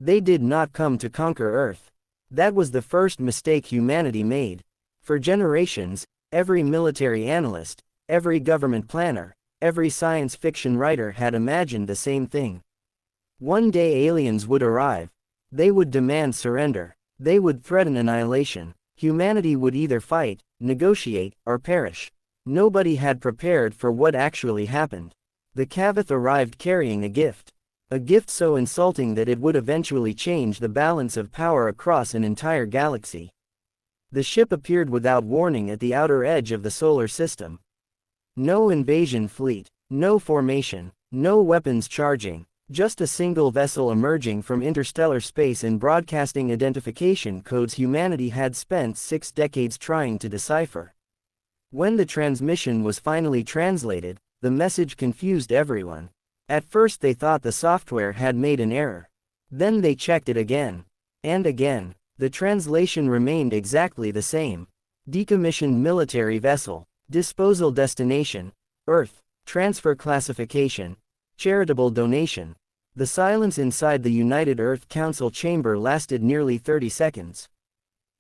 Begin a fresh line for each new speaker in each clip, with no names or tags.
They did not come to conquer Earth. That was the first mistake humanity made. For generations, every military analyst, every government planner, every science fiction writer had imagined the same thing. One day aliens would arrive. They would demand surrender. They would threaten annihilation. Humanity would either fight, negotiate, or perish. Nobody had prepared for what actually happened. The Kavth arrived carrying a gift. A gift so insulting that it would eventually change the balance of power across an entire galaxy. The ship appeared without warning at the outer edge of the solar system. No invasion fleet, no formation, no weapons charging, just a single vessel emerging from interstellar space and broadcasting identification codes humanity had spent 6 decades trying to decipher. When the transmission was finally translated, the message confused everyone. At first they thought the software had made an error. Then they checked it again. And again. The translation remained exactly the same. Decommissioned military vessel. Disposal destination. Earth. Transfer classification. Charitable donation. The silence inside the United Earth Council chamber lasted nearly 30 seconds.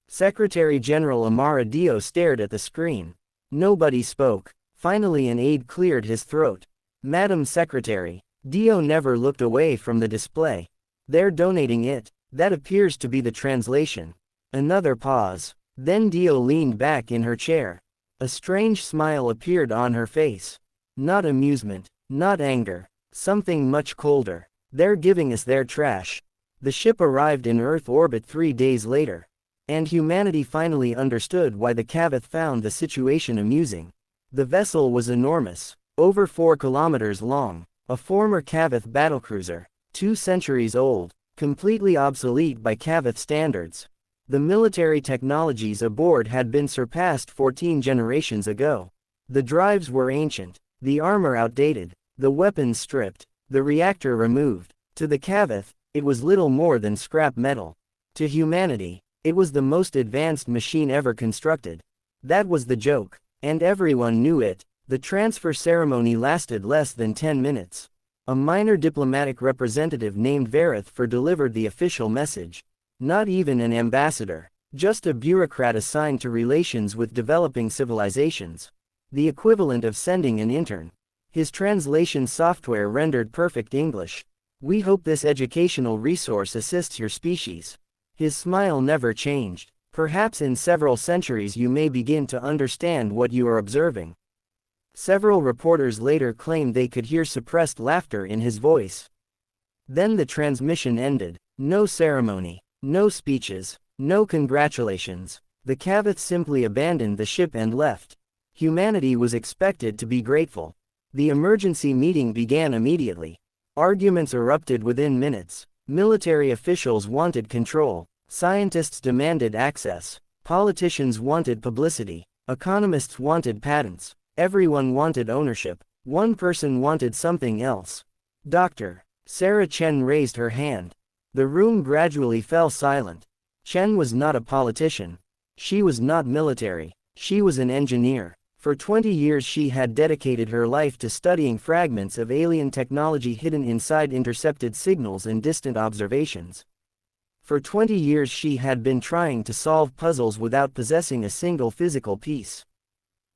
Secretary General Amara Dio stared at the screen. Nobody spoke. Finally an aide cleared his throat. Madam Secretary. Dio never looked away from the display. They're donating it. That appears to be the translation. Another pause. Then Dio leaned back in her chair. A strange smile appeared on her face. Not amusement. Not anger. Something much colder. They're giving us their trash. The ship arrived in Earth orbit 3 days later. And humanity finally understood why the Kavth found the situation amusing. The vessel was enormous. Over 4 kilometers long. A former Kavth battlecruiser. 2 centuries old. Completely obsolete by Kavth standards. The military technologies aboard had been surpassed 14 generations ago. The drives were ancient. The armor outdated. The weapons stripped. The reactor removed. To the Kavth, it was little more than scrap metal. To humanity, it was the most advanced machine ever constructed. That was the joke. And everyone knew it. The transfer ceremony lasted less than 10 minutes. A minor diplomatic representative named Varith delivered the official message. Not even an ambassador. Just a bureaucrat assigned to relations with developing civilizations. The equivalent of sending an intern. His translation software rendered perfect English. We hope this educational resource assists your species. His smile never changed. Perhaps in several centuries you may begin to understand what you are observing. Several reporters later claimed they could hear suppressed laughter in his voice. Then the transmission ended. No ceremony. No speeches. No congratulations. The Kavth simply abandoned the ship and left. Humanity was expected to be grateful. The emergency meeting began immediately. Arguments erupted within minutes. Military officials wanted control. Scientists demanded access. Politicians wanted publicity. Economists wanted patents. Everyone wanted ownership. One person wanted something else. Dr. Sarah Chen raised her hand. The room gradually fell silent. Chen was not a politician. She was not military. She was an engineer. For 20 years she had dedicated her life to studying fragments of alien technology hidden inside intercepted signals and distant observations. For 20 years she had been trying to solve puzzles without possessing a single physical piece.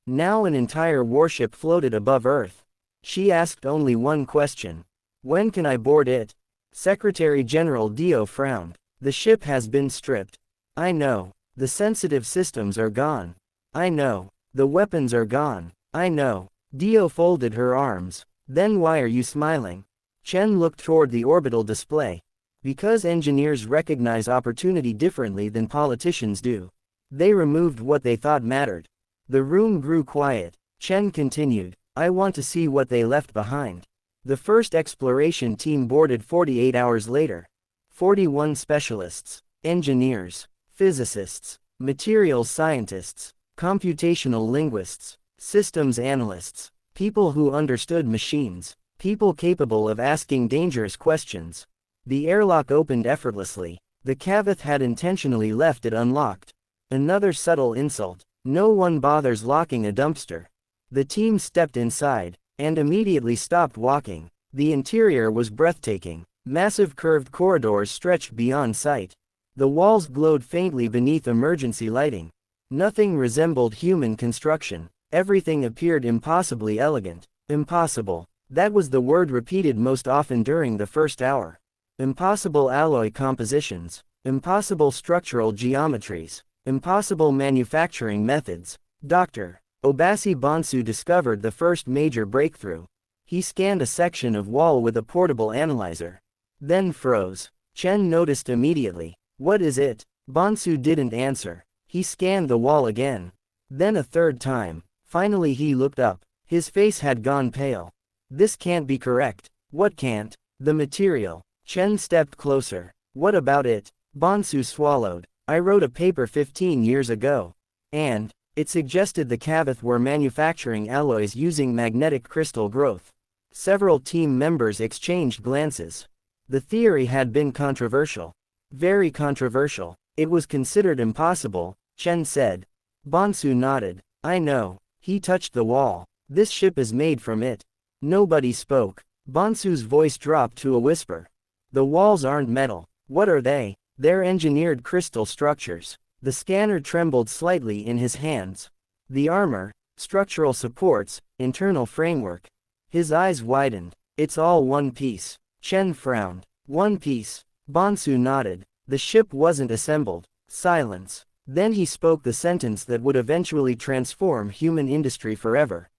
Now an entire warship floated above Earth. She asked only one question. When can I board it? Secretary General Dio frowned. The ship has been stripped. I know. The sensitive systems are gone. I know. The weapons are gone. I know. Dio folded her arms. Then why are you smiling? Chen looked toward the orbital display. Because engineers recognize opportunity differently than politicians do. They removed what they thought mattered. The room grew quiet. Chen continued. I want to see what they left behind. The first exploration team boarded 48 hours later. 41 specialists, engineers, physicists, materials scientists, computational linguists, systems analysts, people who understood machines, people capable of asking dangerous questions. The airlock opened effortlessly. The Kavth had intentionally left it unlocked. Another subtle insult. No one bothers locking a dumpster. The team stepped inside, and immediately stopped walking. The interior was breathtaking. Massive curved corridors stretched beyond sight. The walls glowed faintly beneath emergency lighting. Nothing resembled human construction. Everything appeared impossibly elegant. Impossible. That was the word repeated most often during the first hour. Impossible alloy compositions. Impossible structural geometries. Impossible manufacturing methods. Dr. Obasi Bonsu discovered the first major breakthrough. He scanned a section of wall with a portable analyzer. Then froze. Chen noticed immediately. What is it? Bonsu didn't answer. He scanned the wall again. Then a third time. Finally he looked up. His face had gone pale. This can't be correct. What can't? The material. Chen stepped closer. What about it? Bonsu swallowed. I wrote a paper 15 years ago. And it suggested the Kavth were manufacturing alloys using magnetic crystal growth. Several team members exchanged glances. The theory had been controversial. Very controversial. It was considered impossible, Chen said. Bonsu nodded. I know. He touched the wall. This ship is made from it. Nobody spoke. Bonsu's voice dropped to a whisper. The walls aren't metal. What are they? They're engineered crystal structures. The scanner trembled slightly in his hands. The armor, structural supports, internal framework. His eyes widened. It's all one piece. Chen frowned. One piece. Bonsu nodded. The ship wasn't assembled. Silence. Then he spoke the sentence that would eventually transform human industry forever.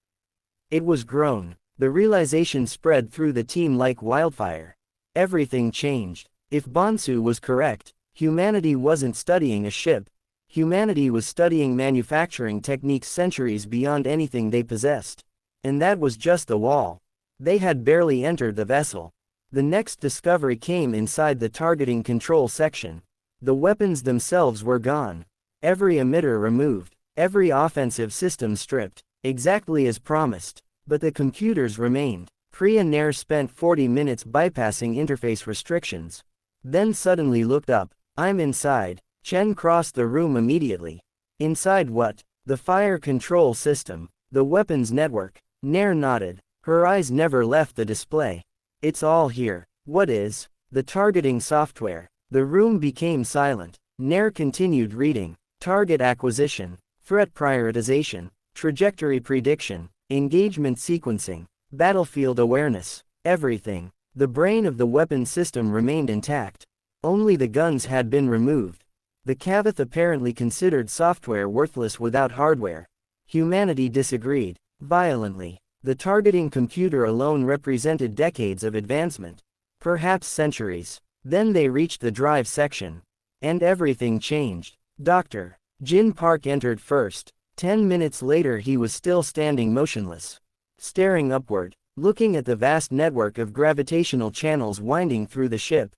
It was grown. The realization spread through the team like wildfire. Everything changed. If Bonsu was correct, humanity wasn't studying a ship. Humanity was studying manufacturing techniques centuries beyond anything they possessed. And that was just the wall. They had barely entered the vessel. The next discovery came inside the targeting control section. The weapons themselves were gone. Every emitter removed. Every offensive system stripped. Exactly as promised. But the computers remained. Priya Nair spent 40 minutes bypassing interface restrictions. Then suddenly looked up. I'm inside. Chen crossed the room immediately. Inside what? The fire control system. The weapons network. Nair nodded. Her eyes never left the display. It's all here. What is? The targeting software. The room became silent. Nair continued reading. Target acquisition. Threat prioritization. Trajectory prediction. Engagement sequencing. Battlefield awareness. Everything. The brain of the weapon system remained intact. Only the guns had been removed. The Kavth apparently considered software worthless without hardware. Humanity disagreed. Violently. The targeting computer alone represented decades of advancement. Perhaps centuries. Then they reached the drive section. And everything changed. Dr. Jin Park entered first. 10 minutes later he was still standing motionless. Staring upward, looking at the vast network of gravitational channels winding through the ship.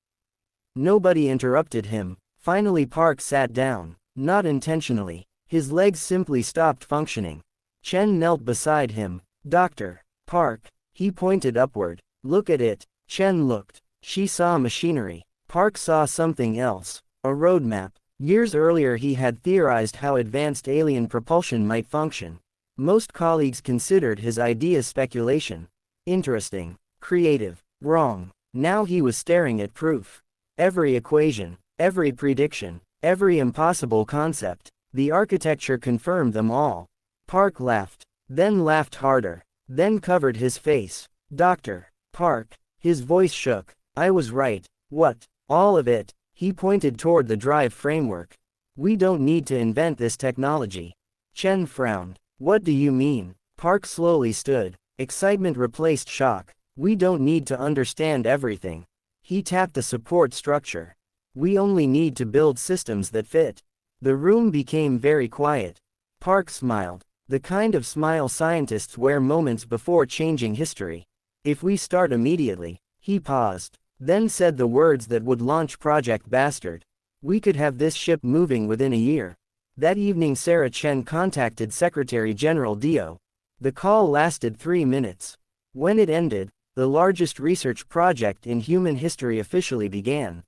Nobody interrupted him. Finally Park sat down. Not intentionally. His legs simply stopped functioning. Chen knelt beside him. Dr. Park. He pointed upward. Look at it. Chen looked. She saw machinery. Park saw something else. A roadmap. Years earlier he had theorized how advanced alien propulsion might function. Most colleagues considered his idea speculation. Interesting. Creative. Wrong. Now he was staring at proof. Every equation. Every prediction. Every impossible concept. The architecture confirmed them all. Park laughed. Then laughed harder. Then covered his face. Dr. Park. His voice shook. I was right. What? All of it. He pointed toward the drive framework. We don't need to invent this technology. Chen frowned. What do you mean? Park slowly stood. Excitement replaced shock. We don't need to understand everything. He tapped the support structure. We only need to build systems that fit. The room became very quiet. Park smiled. The kind of smile scientists wear moments before changing history. If we start immediately. He paused. Then said the words that would launch Project Bastard. We could have this ship moving within a year. That evening Sarah Chen contacted Secretary General Dio. The call lasted 3 minutes. When it ended, the largest research project in human history officially began.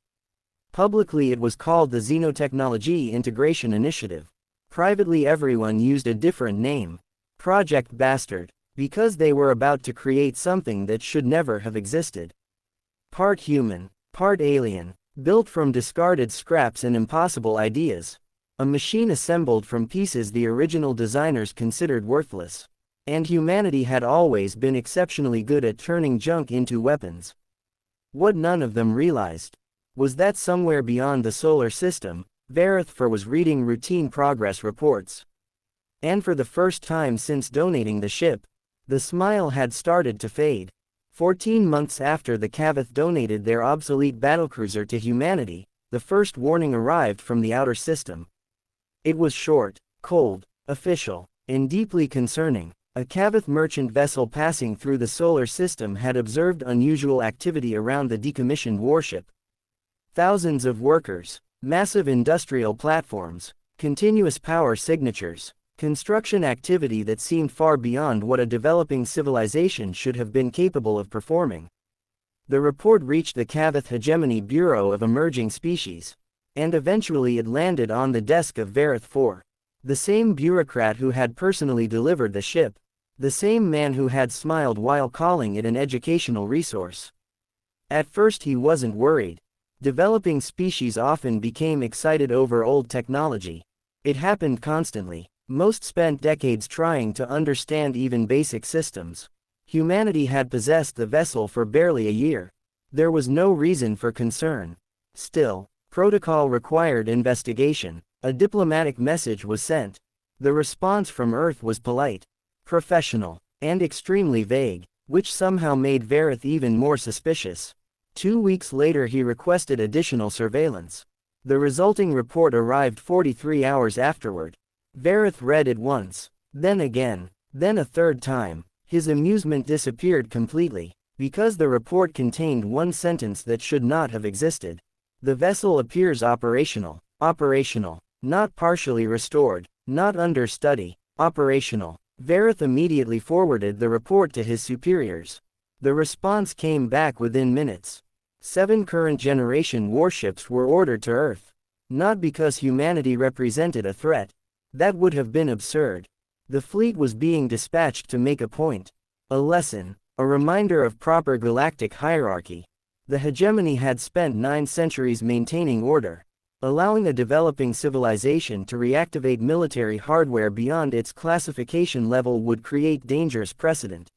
Publicly it was called the Xenotechnology Integration Initiative. Privately everyone used a different name. Project Bastard. Because they were about to create something that should never have existed. Part human, part alien, built from discarded scraps and impossible ideas. A machine assembled from pieces the original designers considered worthless. And humanity had always been exceptionally good at turning junk into weapons. What none of them realized was that somewhere beyond the solar system, Varith was reading routine progress reports. And for the first time since donating the ship, the smile had started to fade. 14 months after the Kavth donated their obsolete battlecruiser to humanity, the first warning arrived from the outer system. It was short, cold, official, and deeply concerning. A Kavth merchant vessel passing through the solar system had observed unusual activity around the decommissioned warship. Thousands of workers, massive industrial platforms, continuous power signatures, construction activity that seemed far beyond what a developing civilization should have been capable of performing. The report reached the Kavth Hegemony Bureau of Emerging Species. And eventually it landed on the desk of Varith IV. The same bureaucrat who had personally delivered the ship. The same man who had smiled while calling it an educational resource. At first he wasn't worried. Developing species often became excited over old technology. It happened constantly. Most spent decades trying to understand even basic systems. Humanity had possessed the vessel for barely a year. There was no reason for concern. Still, protocol required investigation. A diplomatic message was sent. The response from Earth was polite, professional, and extremely vague, which somehow made Varith even more suspicious. 2 weeks later he requested additional surveillance. The resulting report arrived 43 hours afterward. Varith read it once, then again, then a third time. His amusement disappeared completely, because the report contained one sentence that should not have existed. The vessel appears operational. Operational. Not partially restored. Not under study. Operational. Varith immediately forwarded the report to his superiors. The response came back within minutes. 7 current-generation warships were ordered to Earth. Not because humanity represented a threat. That would have been absurd. The fleet was being dispatched to make a point. A lesson. A reminder of proper galactic hierarchy. The hegemony had spent 9 centuries maintaining order, allowing a developing civilization to reactivate military hardware beyond its classification level would create dangerous precedent.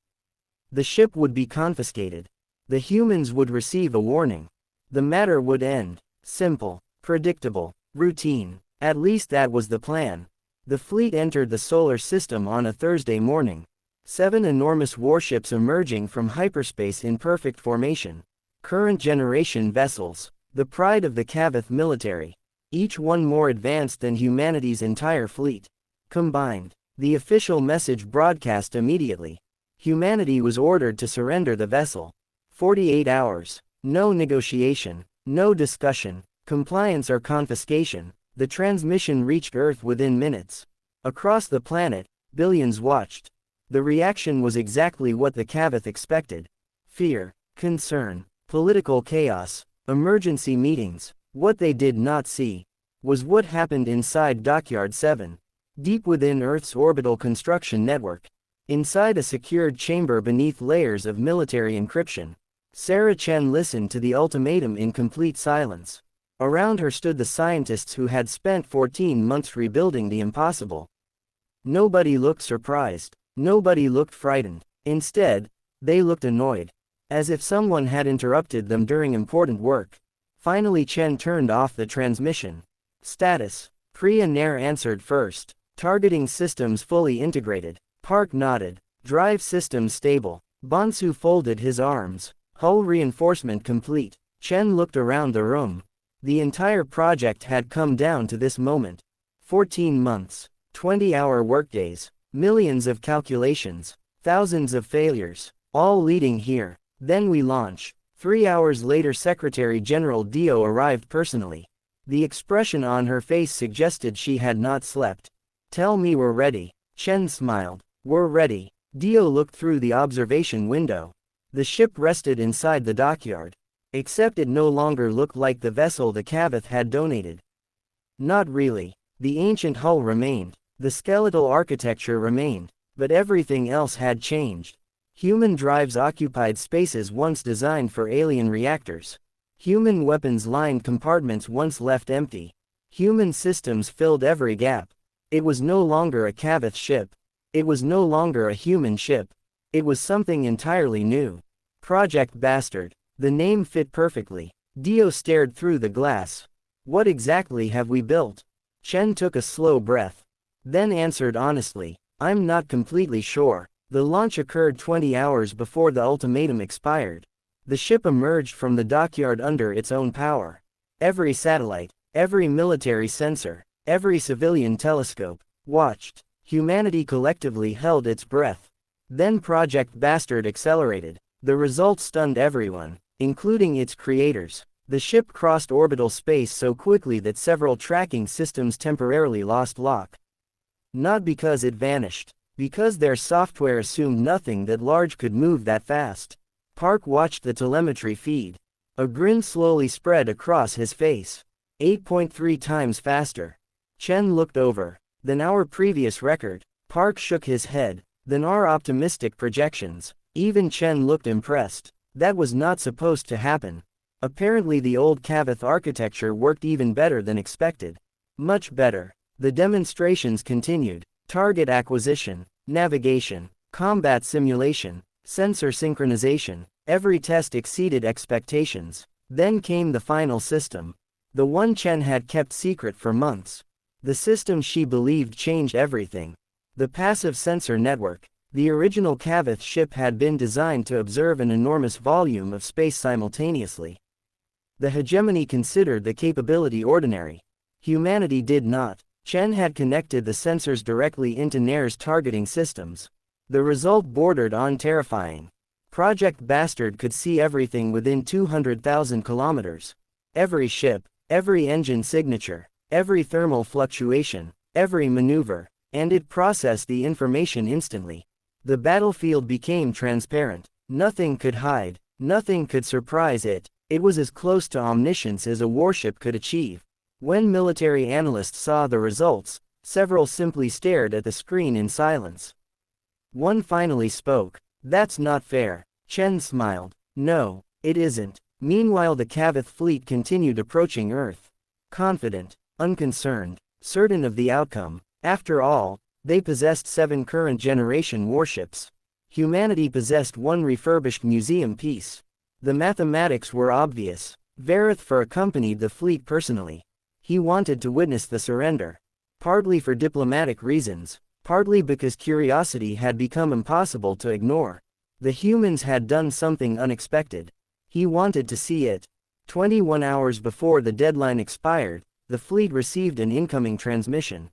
The ship would be confiscated. The humans would receive a warning. The matter would end. Simple, predictable, routine. At least that was the plan. The fleet entered the solar system on a Thursday morning. 7 enormous warships emerging from hyperspace in perfect formation. Current-generation vessels, the pride of the Kavth military, each one more advanced than humanity's entire fleet combined. The official message broadcast immediately. Humanity was ordered to surrender the vessel. 48 hours. No negotiation, no discussion, compliance or confiscation. The transmission reached Earth within minutes. Across the planet, billions watched. The reaction was exactly what the Kavth expected. Fear, concern, political chaos, emergency meetings. What they did not see was what happened inside Dockyard 7. Deep within Earth's orbital construction network. Inside a secured chamber beneath layers of military encryption. Sarah Chen listened to the ultimatum in complete silence. Around her stood the scientists who had spent 14 months rebuilding the impossible. Nobody looked surprised. Nobody looked frightened. Instead, they looked annoyed. As if someone had interrupted them during important work. Finally Chen turned off the transmission. Status. Priya Nair answered first. Targeting systems fully integrated. Park nodded. Drive systems stable. Bonsu folded his arms. Hull reinforcement complete. Chen looked around the room. The entire project had come down to this moment. 14 months. 20-hour workdays. Millions of calculations. Thousands of failures. All leading here. Then we launch. 3 hours later Secretary General Dio arrived personally. The expression on her face suggested she had not slept. Tell me we're ready. Chen smiled. We're ready. Dio looked through the observation window. The ship rested inside the dockyard. Except it no longer looked like the vessel the Kavth had donated. Not really. The ancient hull remained. The skeletal architecture remained. But everything else had changed. Human drives occupied spaces once designed for alien reactors. Human weapons lined compartments once left empty. Human systems filled every gap. It was no longer a Kavth ship. It was no longer a human ship. It was something entirely new. Project Bastard. The name fit perfectly. Dio stared through the glass. What exactly have we built? Chen took a slow breath. Then answered honestly, I'm not completely sure. The launch occurred 20 hours before the ultimatum expired. The ship emerged from the dockyard under its own power. Every satellite, every military sensor, every civilian telescope, watched. Humanity collectively held its breath. Then Project Bastard accelerated. The result stunned everyone, including its creators. The ship crossed orbital space so quickly that several tracking systems temporarily lost lock. Not because it vanished. Because their software assumed nothing that large could move that fast. Park watched the telemetry feed. A grin slowly spread across his face. 8.3 times faster. Chen looked over. Than our previous record. Park shook his head. Than our optimistic projections. Even Chen looked impressed. That was not supposed to happen. Apparently the old Kavth architecture worked even better than expected. Much better. The demonstrations continued. Target acquisition, navigation, combat simulation, sensor synchronization. Every test exceeded expectations. Then came the final system. The one Chen had kept secret for months. The system she believed changed everything. The passive sensor network. The original Kavth ship had been designed to observe an enormous volume of space simultaneously. The hegemony considered the capability ordinary. Humanity did not. Chen had connected the sensors directly into Nair's targeting systems. The result bordered on terrifying. Project Bastard could see everything within 200,000 kilometers. Every ship, every engine signature, every thermal fluctuation, every maneuver, and it processed the information instantly. The battlefield became transparent. Nothing could hide, nothing could surprise it. It was as close to omniscience as a warship could achieve. When military analysts saw the results, several simply stared at the screen in silence. One finally spoke. That's not fair. Chen smiled. No, it isn't. Meanwhile the Kavth fleet continued approaching Earth. Confident, unconcerned, certain of the outcome. After all, they possessed 7 current-generation warships. Humanity possessed 1 refurbished museum piece. The mathematics were obvious. Vareth accompanied the fleet personally. He wanted to witness the surrender. Partly for diplomatic reasons, partly because curiosity had become impossible to ignore. The humans had done something unexpected. He wanted to see it. 21 hours before the deadline expired, the fleet received an incoming transmission.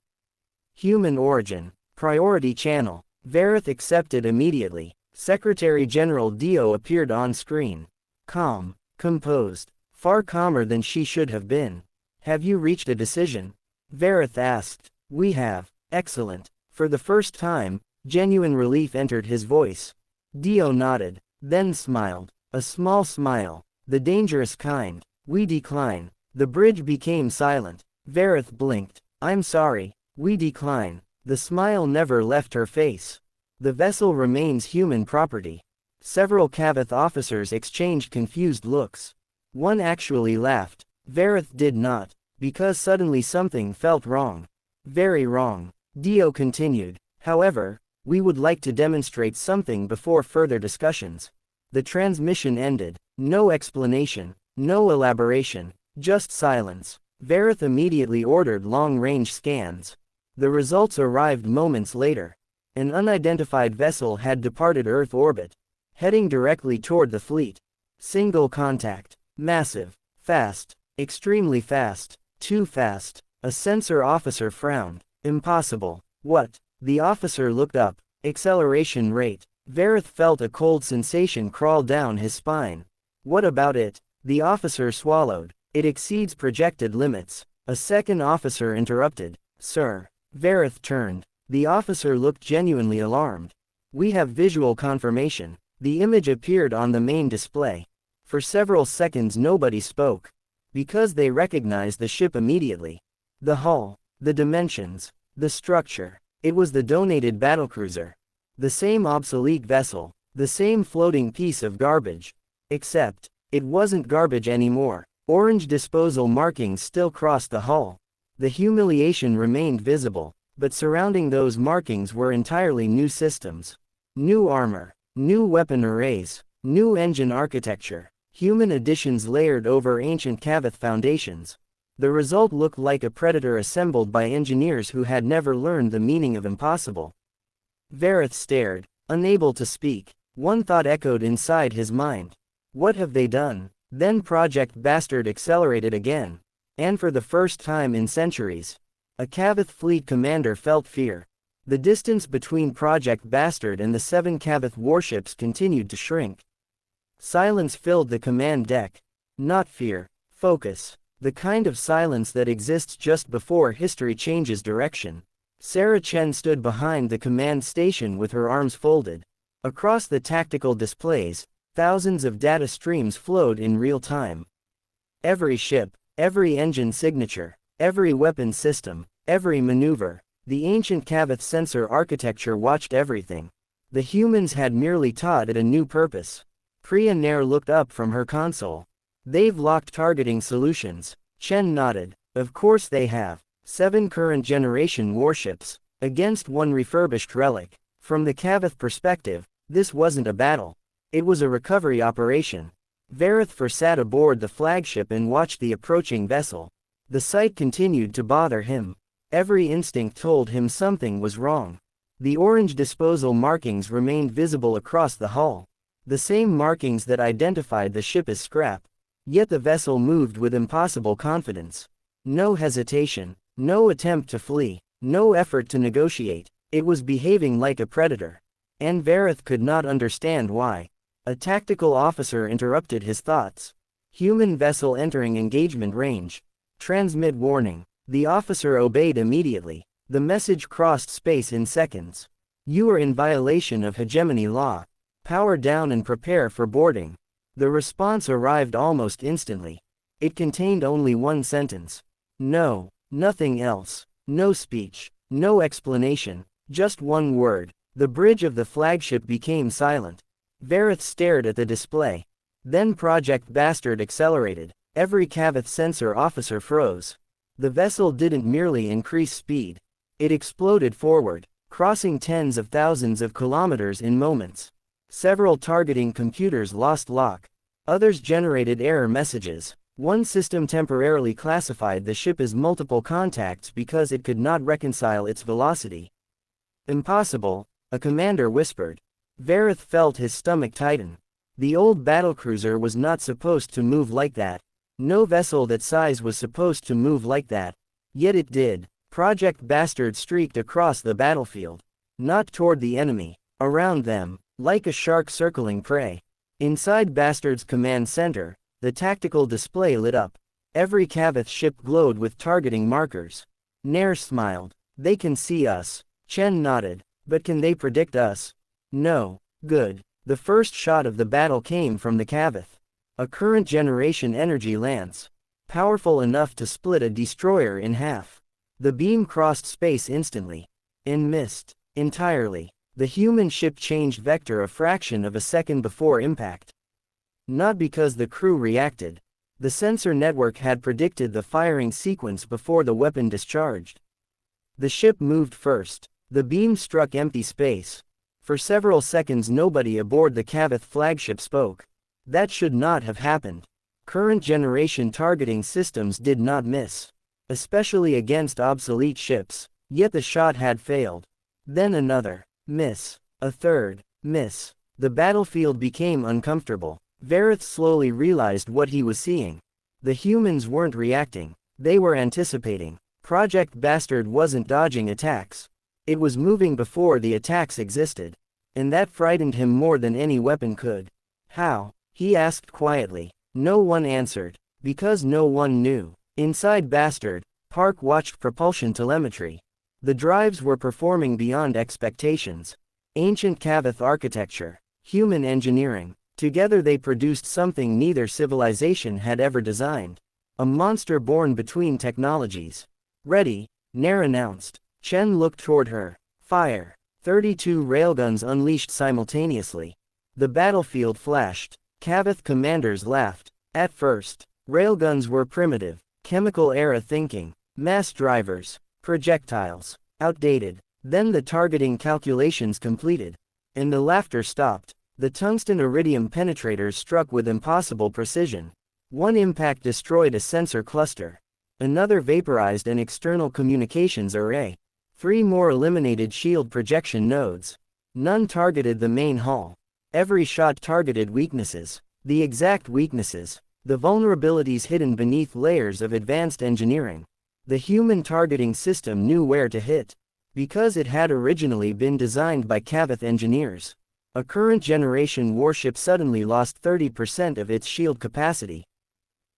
Human origin. Priority channel. Vareth accepted immediately. Secretary General Dio appeared on screen. Calm. Composed. Far calmer than she should have been. Have you reached a decision? Vareth asked. We have. Excellent. For the first time, genuine relief entered his voice. Dio nodded, then smiled. A small smile. The dangerous kind. We decline. The bridge became silent. Vareth blinked. I'm sorry. We decline. The smile never left her face. The vessel remains human property. Several Kavth officers exchanged confused looks. One actually laughed. Vareth did not, because suddenly something felt wrong. Very wrong. Dio continued. However, we would like to demonstrate something before further discussions. The transmission ended. No explanation, no elaboration, just silence. Vareth immediately ordered long-range scans. The results arrived moments later. An unidentified vessel had departed Earth orbit, heading directly toward the fleet. Single contact. Massive. Fast. Extremely fast. Too fast. A sensor officer frowned. Impossible. What? The officer looked up. Acceleration rate. Vareth felt a cold sensation crawl down his spine. What about it? The officer swallowed. It exceeds projected limits. A second officer interrupted. Sir. Vareth turned. The officer looked genuinely alarmed. We have visual confirmation. The image appeared on the main display. For several seconds nobody spoke. Because they recognized the ship immediately. The hull. The dimensions. The structure. It was the donated Battlecruiser. The same obsolete vessel. The same floating piece of garbage. Except, it wasn't garbage anymore. Orange disposal markings still crossed the hull. The humiliation remained visible, but surrounding those markings were entirely new systems. New armor, new weapon arrays, new engine architecture, human additions layered over ancient Kavth foundations. The result looked like a predator assembled by engineers who had never learned the meaning of impossible. Vareth stared, unable to speak. One thought echoed inside his mind. What have they done? Then Project Bastard accelerated again. And for the first time in centuries, a Kavth fleet commander felt fear. The distance between Project Bastard and the 7 Kavth warships continued to shrink. Silence filled the command deck. Not fear, focus. The kind of silence that exists just before history changes direction. Sarah Chen stood behind the command station with her arms folded. Across the tactical displays, thousands of data streams flowed in real time. Every ship, every engine signature, every weapon system, every maneuver, the ancient Kavth sensor architecture watched everything. The humans had merely taught it a new purpose. Priya Nair looked up from her console. They've locked targeting solutions. Chen nodded. Of course they have. 7 current generation warships, against 1 refurbished relic. From the Kavth perspective, this wasn't a battle. It was a recovery operation. Vareth sat aboard the flagship and watched the approaching vessel. The sight continued to bother him. Every instinct told him something was wrong. The orange disposal markings remained visible across the hull. The same markings that identified the ship as scrap. Yet the vessel moved with impossible confidence. No hesitation, no attempt to flee, no effort to negotiate. It was behaving like a predator. And Vareth could not understand why. A tactical officer interrupted his thoughts. Human vessel entering engagement range. Transmit warning. The officer obeyed immediately. The message crossed space in seconds. You are in violation of hegemony law. Power down and prepare for boarding. The response arrived almost instantly. It contained only one sentence. No, nothing else. No speech, no explanation, just one word. The bridge of the flagship became silent. Vareth stared at the display. Then Project Bastard accelerated. Every Kavth sensor officer froze. The vessel didn't merely increase speed. It exploded forward, crossing tens of thousands of kilometers in moments. Several targeting computers lost lock. Others generated error messages. One system temporarily classified the ship as multiple contacts because it could not reconcile its velocity. Impossible, a commander whispered. Vareth felt his stomach tighten. The old battlecruiser was not supposed to move like that. No vessel that size was supposed to move like that. Yet it did. Project Bastard streaked across the battlefield. Not toward the enemy. Around them, like a shark circling prey. Inside Bastard's command center, the tactical display lit up. Every Kavth ship glowed with targeting markers. Nair smiled. They can see us. Chen nodded. But can they predict us? No. Good. The first shot of the battle came from the Kavth. A current generation energy lance. Powerful enough to split a destroyer in half. The beam crossed space instantly. And missed. Entirely. The human ship changed vector a fraction of a second before impact. Not because the crew reacted. The sensor network had predicted the firing sequence before the weapon discharged. The ship moved first. The beam struck empty space. For several seconds nobody aboard the Kavth flagship spoke. That should not have happened. Current generation targeting systems did not miss. Especially against obsolete ships. Yet the shot had failed. Then another miss. A third miss. The battlefield became uncomfortable. Vareth slowly realized what he was seeing. The humans weren't reacting. They were anticipating. Project Bastard wasn't dodging attacks. It was moving before the attacks existed. And that frightened him more than any weapon could. How? He asked quietly. No one answered. Because no one knew. Inside Bastard, Park watched propulsion telemetry. The drives were performing beyond expectations. Ancient Kavth architecture. Human engineering. Together they produced something neither civilization had ever designed. A monster born between technologies. Ready, Nair announced. Chen looked toward her. Fire. 32 railguns unleashed simultaneously. The battlefield flashed. Kavth commanders laughed. At first, railguns were primitive, chemical-era thinking, mass drivers, projectiles, outdated. Then the targeting calculations completed. And the laughter stopped. The tungsten iridium penetrators struck with impossible precision. One impact destroyed a sensor cluster. Another vaporized an external communications array. 3 more eliminated shield projection nodes. None targeted the main hull. Every shot targeted weaknesses. The exact weaknesses. The vulnerabilities hidden beneath layers of advanced engineering. The human targeting system knew where to hit. Because it had originally been designed by Kavth engineers. A current generation warship suddenly lost 30% of its shield capacity.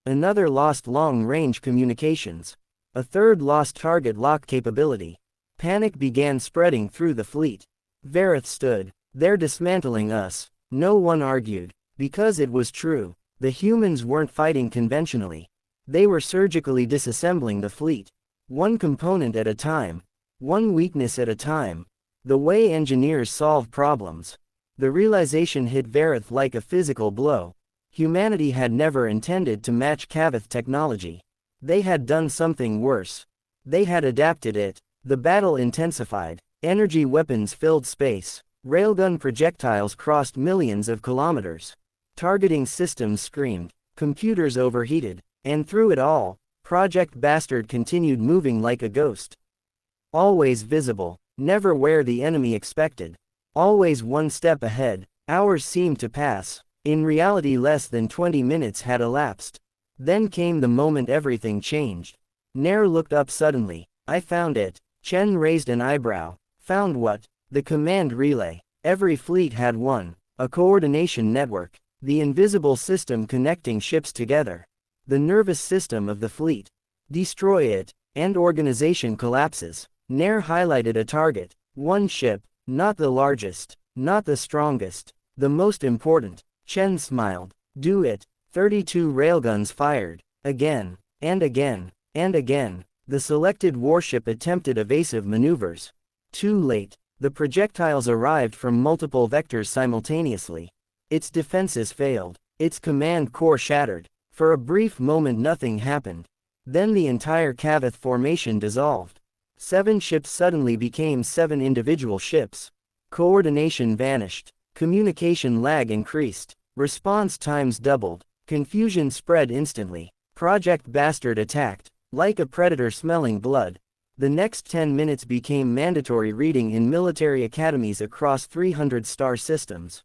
Another lost long-range communications. A third lost target lock capability. Panic began spreading through the fleet. Vareth stood. They're dismantling us. No one argued. Because it was true. The humans weren't fighting conventionally. They were surgically disassembling the fleet. One component at a time. One weakness at a time. The way engineers solve problems. The realization hit Vareth like a physical blow. Humanity had never intended to match Kavth technology. They had done something worse. They had adapted it. The battle intensified. Energy weapons filled space. Railgun projectiles crossed millions of kilometers. Targeting systems screamed. Computers overheated. And through it all, Project Bastard continued moving like a ghost. Always visible. Never where the enemy expected. Always one step ahead. Hours seemed to pass. In reality, less than 20 minutes had elapsed. Then came the moment everything changed. Nair looked up suddenly. I found it. Chen raised an eyebrow. Found what? The command relay. Every fleet had one. A coordination network. The invisible system connecting ships together. The nervous system of the fleet. Destroy it, and organization collapses. Nair highlighted a target. One ship. Not the largest. Not the strongest. The most important. Chen smiled. Do it. 32 railguns fired. Again. And again. And again. The selected warship attempted evasive maneuvers. Too late. The projectiles arrived from multiple vectors simultaneously. Its defenses failed. Its command core shattered. For a brief moment nothing happened. Then the entire Kavth formation dissolved. 7 ships suddenly became 7 individual ships. Coordination vanished. Communication lag increased. Response times doubled. Confusion spread instantly. Project Bastard attacked. Like a predator smelling blood. The next 10 minutes became mandatory reading in military academies across 300 star systems.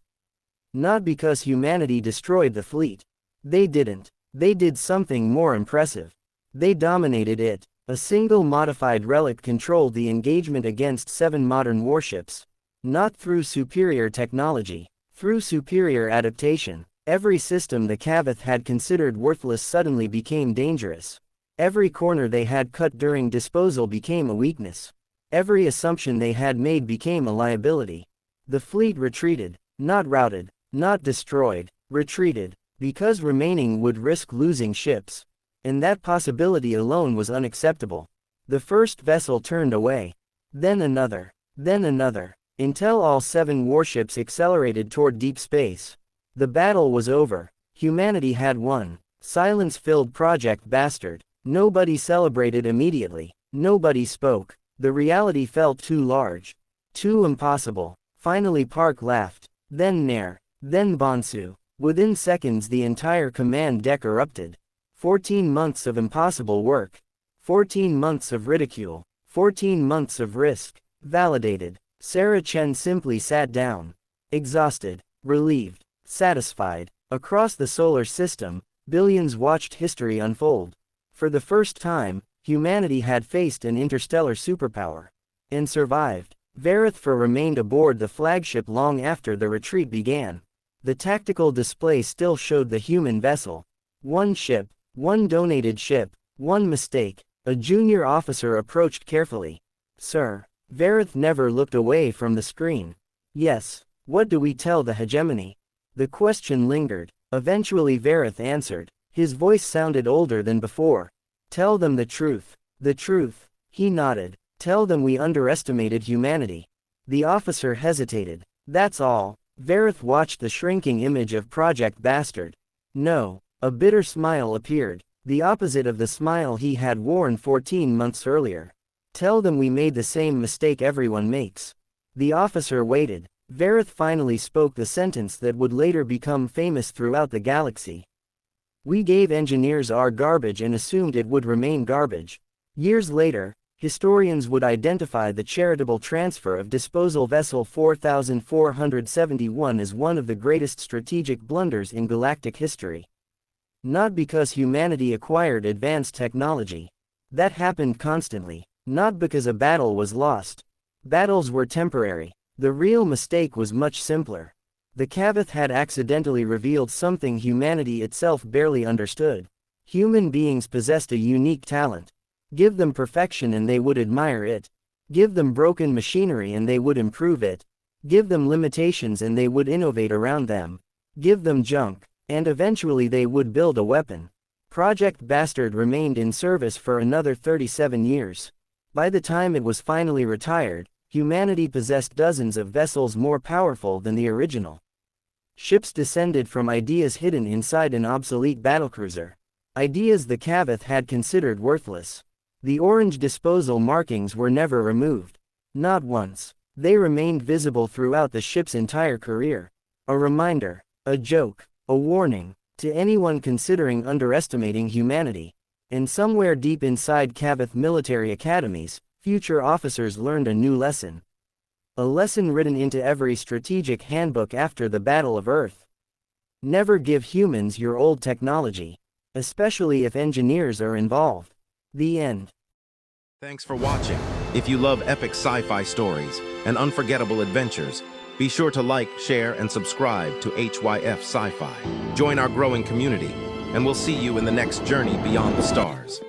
Not because humanity destroyed the fleet. They didn't. They did something more impressive. They dominated it. A single modified relic controlled the engagement against 7 modern warships. Not through superior technology. Through superior adaptation. Every system the Kavth had considered worthless suddenly became dangerous. Every corner they had cut during disposal became a weakness. Every assumption they had made became a liability. The fleet retreated. Not routed. Not destroyed. Retreated. Because remaining would risk losing ships. And that possibility alone was unacceptable. The first vessel turned away. Then another. Then another. Until all 7 warships accelerated toward deep space. The battle was over. Humanity had won. Silence filled Project Bastard. Nobody celebrated immediately. Nobody spoke. The reality felt too large. Too impossible. Finally Park laughed. Then Nair. Then Bonsu. Within seconds the entire command deck erupted. 14 months of impossible work. 14 months of ridicule. 14 months of risk. Validated. Sarah Chen simply sat down. Exhausted. Relieved. Satisfied. Across the solar system, billions watched history unfold. For the first time, humanity had faced an interstellar superpower. And survived. Vareth remained aboard the flagship long after the retreat began. The tactical display still showed the human vessel. One ship. One donated ship. One mistake. A junior officer approached carefully. Sir. Vareth never looked away from the screen. Yes. What do we tell the hegemony? The question lingered. Eventually Vareth answered. His voice sounded older than before. Tell them the truth. The truth. He nodded. Tell them we underestimated humanity. The officer hesitated. That's all. Vareth watched the shrinking image of Project Bastard. No, a bitter smile appeared, the opposite of the smile he had worn 14 months earlier. Tell them we made the same mistake everyone makes. The officer waited. Vareth finally spoke the sentence that would later become famous throughout the galaxy. We gave engineers our garbage and assumed it would remain garbage. Years later, historians would identify the charitable transfer of disposal vessel 4471 as one of the greatest strategic blunders in galactic history. Not because humanity acquired advanced technology. That happened constantly. Not because a battle was lost. Battles were temporary. The real mistake was much simpler. The Kavth had accidentally revealed something humanity itself barely understood. Human beings possessed a unique talent. Give them perfection and they would admire it. Give them broken machinery and they would improve it. Give them limitations and they would innovate around them. Give them junk, and eventually they would build a weapon. Project Bastard remained in service for another 37 years. By the time it was finally retired, humanity possessed dozens of vessels more powerful than the original. Ships descended from ideas hidden inside an obsolete battlecruiser. Ideas the Kavth had considered worthless. The orange disposal markings were never removed. Not once. They remained visible throughout the ship's entire career. A reminder, a joke, a warning, to anyone considering underestimating humanity. And somewhere deep inside Kavth military academies, future officers learned a new lesson. A lesson written into every strategic handbook after the Battle of Earth. Never give humans your old technology, especially if engineers are involved. The end.
Thanks for watching. If you love epic sci-fi stories and unforgettable adventures, be sure to like, share, and subscribe to HYF Sci-Fi. Join our growing community, and we'll see you in the next journey beyond the stars.